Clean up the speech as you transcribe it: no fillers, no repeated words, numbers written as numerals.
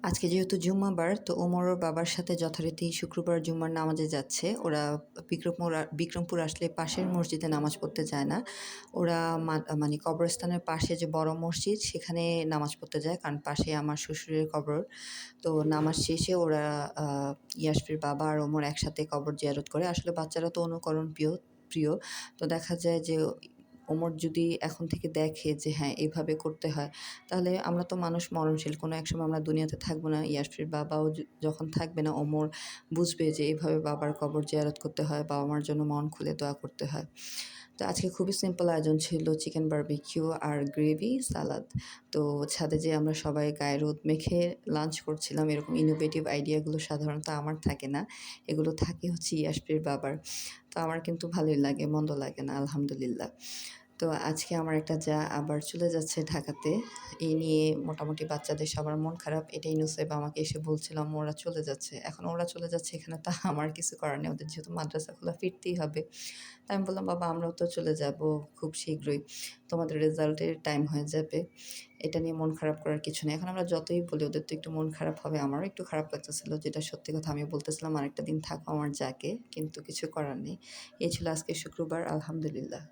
আজকে যেহেতু জুম্মাবার, তো ওমর ওর বাবার সাথে যথারীতি শুক্রবার জুম্মার নামাজে যাচ্ছে। ওরা বিক্রমপুর আসলে পাশের মসজিদে নামাজ পড়তে যায় না। ওরা মানে কবরস্থানের পাশে যে বড় মসজিদ, সেখানে নামাজ পড়তে যায়, কারণ পাশে আমার শ্বশুরের কবর। তো নামাজ শেষে ওরা ইয়াসফির বাবা আর ওমর একসাথে কবর জিয়ারত করে। আসলে বাচ্চারা তো অনুকরণ প্রিয়। তো দেখা যায় যে ওমর যদি এখন থেকে দেখে যে হ্যাঁ, এভাবে করতে হয়, তাহলে আমরা তো মানুষ মরণশীল, কোনো একসময় আমরা দুনিয়াতে থাকবো না। ইয়াসফির বাবাও যখন থাকবে না, ওমর বুঝবে যে এভাবে বাবার কবর জিয়ারত করতে হয়, বাবা মার জন্য মন খুলে দোয়া করতে হয়। তো আজকে খুবই সিম্পল আয়োজন ছিল, চিকেন বারবিকিউ আর গ্রেভি, সালাদ। তো ছাদে যেয়ে আমরা সবাই গায়ে রোদ মেখে লাঞ্চ করছিলাম। এরকম ইনোভেটিভ আইডিয়াগুলো সাধারণত আমার থাকে না, এগুলো থাকে হচ্ছে ইয়াসফির বাবার। তো আমার কিন্তু ভালোই লাগে, মন্দ লাগে না, আলহামদুলিল্লাহ। তো আজকে আমার একটা যা আবার চলে যাচ্ছে ঢাকাতে। এই নিয়ে মোটামুটি বাচ্চাদের সবার মন খারাপ। এটাই নুসাইব আমাকে এসে বলছিল, আম্মু ওরা চলে যাচ্ছে। এখন ওরা চলে যাচ্ছে, এখানে তো আমার কিছু করার নেই, ওদের যেহেতু মাদ্রাসা খোলা ফিরতেই হবে। তাই আমি বললাম, বাবা আমরাও তো চলে যাব খুব শীঘ্রই, তোমাদের রেজাল্টের টাইম হয়ে যাবে, এটা নিয়ে মন খারাপ করার কিছু নেই। এখন আমরা যতই বলি, ওদের তো একটু মন খারাপ হবে, আমারও একটু খারাপ লাগতেছিল, যেটা সত্যি কথা। আমি বলতেছিলাম আরেকটা দিন থাকো আমার যাকে, কিন্তু কিছু করার নেই। এই ছিল আজকে শুক্রবার, আলহামদুলিল্লাহ।